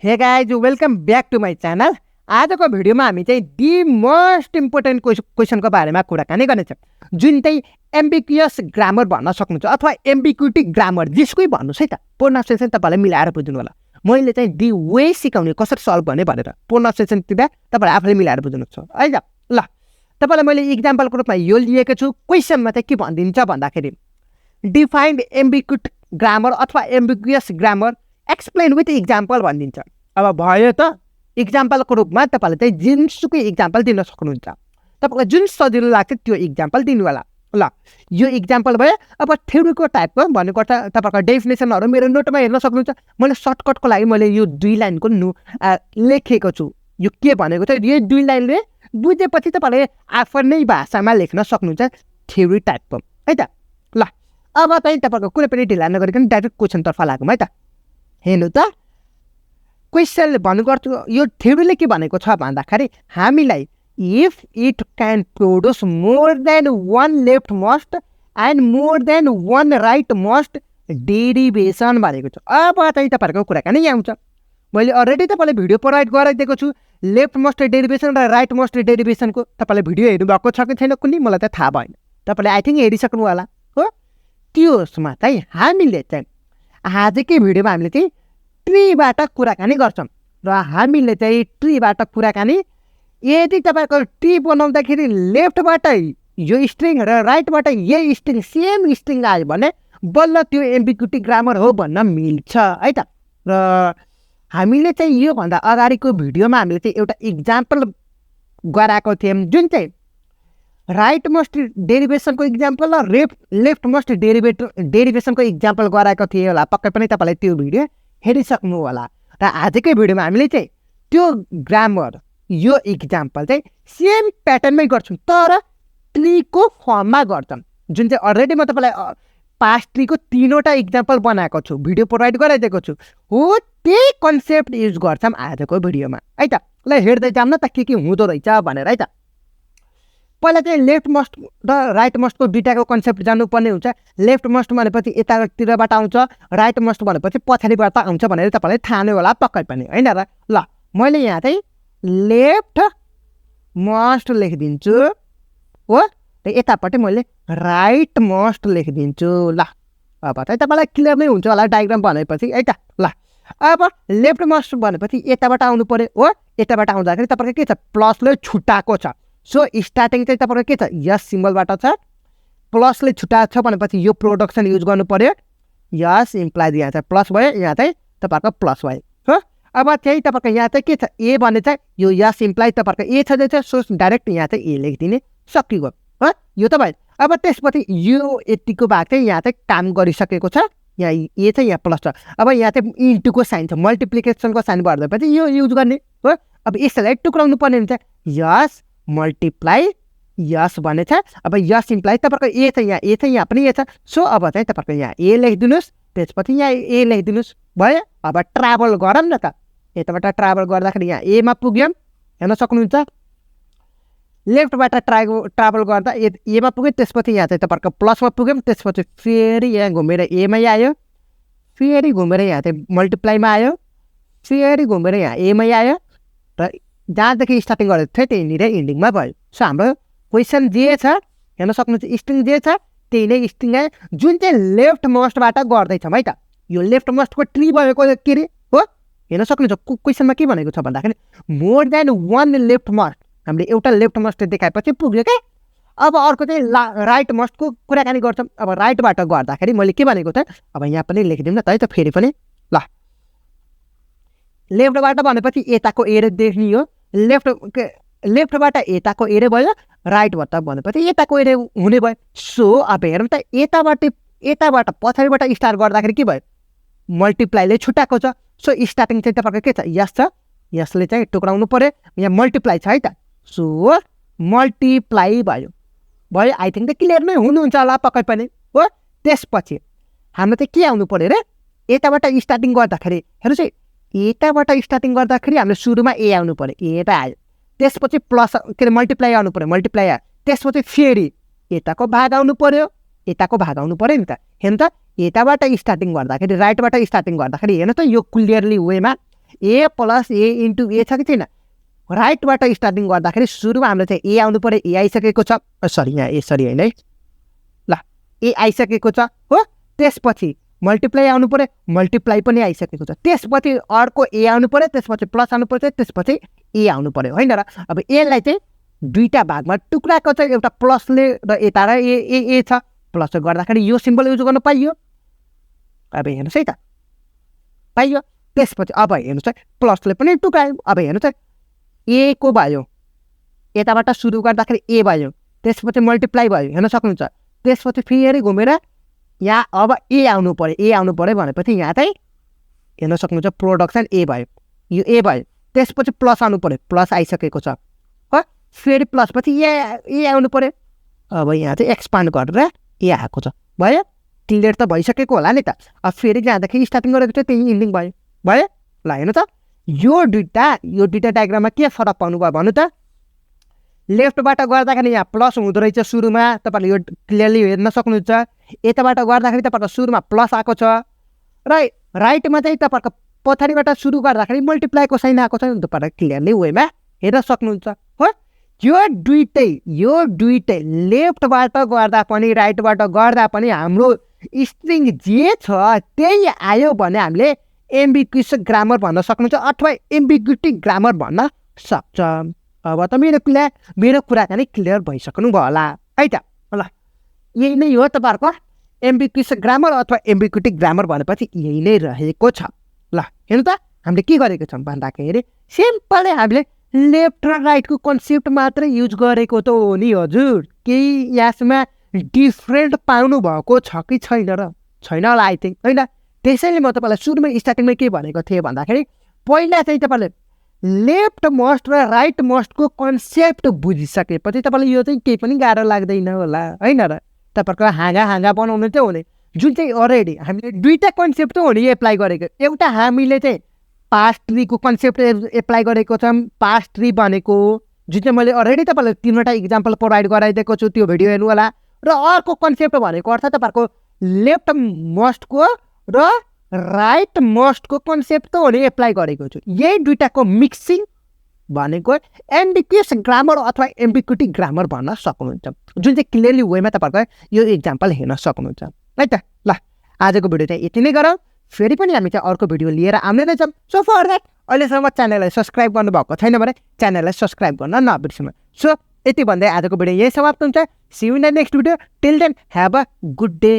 हे guys welcome back to my channel. आजको भिडियोमा हामी चाहिँ दि मोस्ट इम्पोर्टेन्ट क्वेसनको बारेमा कुराकानी गर्नेछौँ, जुन चाहिँ एम्बिगुअस ग्रामर भन्न सक्नुहुन्छ अथवा एम्बिग्युटी ग्रामर जेसुकै भन्नुहोस् है त। प्रोनाउन्सिएसन तपाईँलाई मिलाएर बुझ्नु होला। मैले चाहिँ दि वे सिकाउने कसरी सल्भ गर्ने भनेर प्रोनाउन्सिएसनतिर तपाईँलाई आफूले मिलाएर बुझ्नुहुन्छ है त। ल तपाईँलाई मैले इक्जाम्पलको रूपमा यो लिएको छु। क्वेसनमा चाहिँ के भनिदिन्छ भन्दाखेरि डिफाइन्ड एम्बिग्युट ग्रामर अथवा ambiguous grammar explain with example भनिदिन्छ। अब भयो त इक्जाम्पलको रूपमा तपाईँले चाहिँ जुनसुकै इक्जाम्पल दिन सक्नुहुन्छ। तपाईँलाई जुन सजिलो लाग्छ त्यो इक्जाम्पल दिनु होला। ल यो इक्जाम्पल भयो। अब थ्योरीको टाइपको भनेको तपाईँको डेफिनेसनहरू मेरो नोटमा हेर्न सक्नुहुन्छ। मैले सर्टकटको लागि मैले यो 2 लाइनको लेखेको छु। यो के भनेको छ यो 2 लाइनले बुझेपछि तपाईँले आफ्नै भाषामा लेख्न सक्नुहुन्छ थ्योरी टाइपको है त। ल अब चाहिँ तपाईँको कुनै पनि ढिला नगरिकन डाइरेक्ट क्वेसनतर्फ लागौँ है त। हेर्नु त क्वेसनले भन्नुपर्छ यो थ्योरीले के भनेको छ भन्दाखेरि हामीलाई if it can produce more than 1 left most and more than 1 right most derivation भनेको छ। अब चाहिँ तपाईँहरूको कुराकानी आउँछ। मैले अलरेडी तपाईँलाई भिडियो प्रोभाइड गराइदिएको छु लेफ्ट मोस्ट डेरिभेसन र राइट मोस्ट डेरिभेसनको। तपाईँले भिडियो हेर्नुभएको छ कि छैन कुनै मलाई त थाहा भएन। तपाईँले आई थिङ्क हेरिसक्नु होला हो। त्यसमा चाहिँ हामीले चाहिँ आजकै भिडियोमा हामीले चाहिँ ट्रीबाट कुराकानी गर्छौँ र हामीले चाहिँ ट्रीबाट कुराकानी यदि तपाईँको ट्री बनाउँदाखेरि लेफ्टबाट यो स्ट्रिङ र राइटबाट यही स्ट्रिङ सेम स्ट्रिङ आयो भने बल्ल त्यो एम्बिग्युटी ग्रामर हो भन्न मिल्छ है त। र हामीले चाहिँ योभन्दा अगाडिको भिडियोमा हामीले चाहिँ एउटा इक्जाम्पल गराएको थियौँ जुन चाहिँ राइट मोस्ट डेरिभेसनको इक्जाम्पल र लेफ्ट मोस्ट डेरिभेसनको इक्जाम्पल गराएको थिएँ होला। पक्कै पनि तपाईँलाई त्यो भिडियो हेरिसक्नु होला। र आजकै भिडियोमा हामीले चाहिँ त्यो ग्रामर यो इक्जाम्पल चाहिँ सेम प्याटर्नमै गर्छौँ तर ट्रीको फर्ममा गर्छौँ। जुन चाहिँ अलरेडी म तपाईँलाई पास्ट ट्रीको 3वटा इक्जाम्पल बनाएको छु, भिडियो प्रोभाइड गराइदिएको छु हो। त्यही कन्सेप्ट युज गर्छौँ आजको भिडियोमा है त। ल हेर्दै जाऊँ न त के हुँदो रहेछ भनेर है त। पहिला चाहिँ लेफ्ट मोस्ट र राइट मोस्टको दुईटाको कन्सेप्ट जान्नुपर्ने हुन्छ। लेफ्ट मोस्ट भनेपछि यतातिरबाट आउँछ, राइट मोस्ट भनेपछि पछाडिबाट आउँछ भनेर तपाईँलाई थाहा नै होला पक्कै पनि होइन र। ल मैले यहाँ चाहिँ लेफ्ट मोस्ट लेखिदिन्छु हो र यतापट्टि मैले राइट मोस्ट लेखिदिन्छु। ल अब चाहिँ तपाईँलाई क्लियर नै हुन्छ होला डायग्राम भनेपछि है त। ल अब लेफ्ट मोस्ट भनेपछि यताबाट आउनु पऱ्यो हो। यताबाट आउँदाखेरि तपाईँको के छ प्लसले छुट्टाएको छ। सो स्टार्टिङ चाहिँ तपाईँको के छ यस सिम्बलबाट छ। प्लसले छुट्टाएको छ भनेपछि यो प्रोडक्सन युज गर्नु पऱ्यो। यस इम्प्लाइज यहाँ चाहिँ प्लस भयो, यहाँ चाहिँ तपाईँको प्लस भयो हो। अब चाहिँ तपाईँको यहाँ चाहिँ के छ ए भने चाहिँ यो यस इम्प्लाइज तपाईँको ए छ। सो डाइरेक्ट यहाँ चाहिँ ए लेखिदिने सकिगयो हो। यो त भयो। अब त्यसपछि यो यतिको भाग चाहिँ यहाँ चाहिँ काम गरिसकेको छ। यहाँ ए चाहिँ यहाँ प्लस छ। अब यहाँ चाहिँ इन्टुको साइन छ, मल्टिप्लिकेसनको साइन भर्दैपछि यो युज गर्ने हो। अब यसलाई टुक्राउनु पर्ने हुन्छ। यस मल्टिप्लाई यस भने छ। अब यस इम्प्लाइ तपाईँको ए छ, यहाँ ए छ, यहाँ पनि ए छ। सो अब चाहिँ तपाईँको यहाँ ए लेखिदिनुहोस्, त्यसपछि यहाँ ए लेखिदिनुहोस् भयो। अब ट्राभल गरौँ न त। यताबाट ट्राभल गर्दाखेरि यहाँ एमा पुग्यौँ हेर्न सक्नुहुन्छ। लेफ्टबाट ट्राभल गर्दा एमा पुग्यो, त्यसपछि यहाँ चाहिँ तपाईँको प्लसमा पुग्यौँ, त्यसपछि फेरि यहाँ घुमेर एमै आयो, फेरि घुमेर यहाँ चाहिँ मल्टिप्लाईमा आयो, फेरि घुमेर यहाँ एमै आयो र जहाँदेखि स्टार्टिङ गरेको थियो त्यहीँनिर इन्डिङमा भयो। सो हाम्रो क्वेसन जे छ हेर्न सक्नुहुन्छ स्ट्रिङ जे छ त्यही नै स्ट्रिङ आयो जुन चाहिँ लेफ्ट मोस्टबाट गर्दैछौँ है त। यो लेफ्ट मोस्टको ट्री भएको के अरे हो हेर्न सक्नुहुन्छ। क्वेसनमा के भनेको छ भन्दाखेरि मोर देन 1 लेफ्ट मोस्ट हामीले एउटा लेफ्ट मोस्ट देखाएपछि पुग्यो क्या। अब अर्को चाहिँ राइट मोस्टको कुराकानी गर्छौँ। अब राइटबाट गर्दाखेरि मैले के भनेको थिएँ अब यहाँ पनि लेखिदिउँ न त है त फेरि पनि। ल लेफ्टबाट भनेपछि यताको एरे देख्ने हो। लेफ्टबाट यताको एरे भयो, राइटबाट भनेपछि यताको एरे हुने भयो। सो अब हेरौँ त यताबाट पछाडिबाट स्टार्ट गर्दाखेरि के भयो मल्टिप्लाईले छुट्याएको छ। सो स्टार्टिङ चाहिँ तपाईँको के छ यस छ, यसले चाहिँ टुक्राउनु पऱ्यो, यहाँ मल्टिप्लाई छ है त। सो मल्टिप्लाई भयो। आई थिङ्क त क्लियर नै हुनुहुन्छ होला पक्कै पनि हो। त्यसपछि हाम्रो चाहिँ के आउनु पऱ्यो अरे यताबाट स्टार्टिङ गर्दाखेरि हेर्नुहोस् है यताबाट स्टार्टिङ गर्दाखेरि हाम्रो सुरुमा ए आउनु पऱ्यो, ए त आयो। त्यसपछि प्लस के अरे मल्टिप्लाई आउनु पऱ्यो, मल्टिप्लाई आयो। त्यसपछि फेरि यताको भाग आउनु पऱ्यो, यताको भाग आउनु पऱ्यो नि त। हेर्नु त यताबाट स्टार्टिङ गर्दाखेरि राइटबाट स्टार्टिङ गर्दाखेरि हेर्नु त यो क्लियरली वेमा ए प्लस ए इन्टु ए छ कि छैन राइटबाट स्टार्टिङ गर्दाखेरि सुरुमा हाम्रो चाहिँ ए आउनु पऱ्यो ए आइसकेको छ सरी यहाँ ए सरी होइन है ल ए आइसकेको छ हो त्यसपछि मल्टिप्लाई आउनु पऱ्यो मल्टिप्लाई पनि आइसकेको छ त्यसपछि अर्को ए आउनु पऱ्यो त्यसपछि प्लस आउनु पर्छ त्यसपछि ए आउनु पऱ्यो होइन र अब एलाई चाहिँ दुईवटा भागमा टुक्राको चाहिँ एउटा प्लसले र यता र ए छ प्लस गर्दाखेरि यो सिम्बल युज गर्नु पाइयो अब हेर्नुहोस् है त पाइयो त्यसपछि अब हेर्नुहोस् है प्लसले पनि टुक्रायो अब हेर्नुहोस् है ए को भयो यताबाट सुरु गर्दाखेरि ए भयो त्यसपछि मल्टिप्लाई भयो हेर्न सक्नुहुन्छ त्यसपछि फेरि घुमेर यहाँ अब ए आउनु पऱ्यो भनेपछि यहाँ चाहिँ हेर्न सक्नुहुन्छ प्रोडक्सन ए भयो यो ए भयो त्यसपछि प्लस आउनु पऱ्यो प्लस आइसकेको छ हो फेरि प्लसपछि ए आउनु पऱ्यो अब यहाँ चाहिँ एक्सपान्ड गरेर ए आएको छ भयो क्लियर त भइसकेको होला नि त अब फेरि जाँदाखेरि स्टार्टिङ गरेको चाहिँ त्यही इन्डिङ भयो ल हेर्नु त यो दुईवटा डायग्राममा के फरक पाउनु भयो भन्नु त लेफ्टबाट गर्दाखेरि यहाँ प्लस हुँदो रहेछ सुरुमा तपाईँले यो क्लियरली हेर्न सक्नुहुन्छ यताबाट गर्दाखेरि तपाईँको सुरुमा प्लस आएको छ र राइटमा चाहिँ तपाईँको पछाडिबाट सुरु गर्दाखेरि मल्टिप्लाईको साइन आएको छ तपाईँले क्लियरली वेमा हेर्न सक्नुहुन्छ हो यो दुइटै लेफ्टबाट गर्दा पनि राइटबाट गर्दा पनि हाम्रो स्ट्रिङ जे छ त्यही आयो भने हामीले एम्बिग्युस ग्रामर भन्न सक्नुहुन्छ अथवा एम्बिग्युटी ग्रामर भन्न सक्छ अब त मेरो कुराकानी क्लियर भइसक्नु भयो होला है त ल यही नै हो तपाईँहरूको एम्बिग्युस ग्रामर अथवा एम्बिग्युटी ग्रामर भनेपछि यही नै रहेको छ ल हेर्नु त हामीले के गरेको छौँ भन्दाखेरि सिम्पलै हामीले लेफ्ट र राइटको कन्सेप्ट मात्रै युज गरेको त हो नि हजुर केही यसमा डिफ्रेन्ट पाउनु भएको छ कि छैन र छैन होला आई थिङ्क होइन त्यसैले म तपाईँलाई सुरुमा स्टार्टिङमा के भनेको थिएँ भन्दाखेरि पहिला चाहिँ तपाईँले लेफ्ट मोस्ट र राइट मोस्टको कन्सेप्ट बुझिसकेपछि तपाईँलाई यो चाहिँ केही पनि गाह्रो लाग्दैन होला होइन र तपाईँहरूको हाँगा बनाउनु चाहिँ हुने जुन चाहिँ अलरेडी हामीले दुईवटा कन्सेप्ट हो नि एप्लाई गरेको एउटा हामीले चाहिँ पास्ट ट्रीको कन्सेप्ट एप्लाई गरेको छौँ पास्ट ट्री भनेको जुन चाहिँ मैले अलरेडी तपाईँलाई 3वटा इक्जाम्पल प्रोभाइड गराइदिएको छु त्यो भिडियो हेर्नु होला र अर्को कन्सेप्ट भनेको अर्थात् तपाईँहरूको लेफ्ट मोस्टको र राइट मोस्टको कन्सेप्ट त हो नि एप्लाई गरेको छु यही दुइटाको मिक्सिङ भनेको एम्बिग्युस ग्रामर अथवा एम्बिग्युटी ग्रामर भन्न सक्नुहुन्छ जुन चाहिँ क्लियरली वेमा तपाईँहरूको यो इक्जाम्पल हेर्न सक्नुहुन्छ है त ल आजको भिडियो चाहिँ यति नै गरौँ फेरि पनि हामी चाहिँ अर्को भिडियो लिएर आउने नै छौँ सो फर द्याट अहिलेसम्म च्यानललाई सब्सक्राइब गर्नुभएको छैन भने च्यानललाई सब्सक्राइब गर्न नबिर्सनु सो यति भन्दै आजको भिडियो यही समाप्त हुन्छ see you in the next video till then have a good day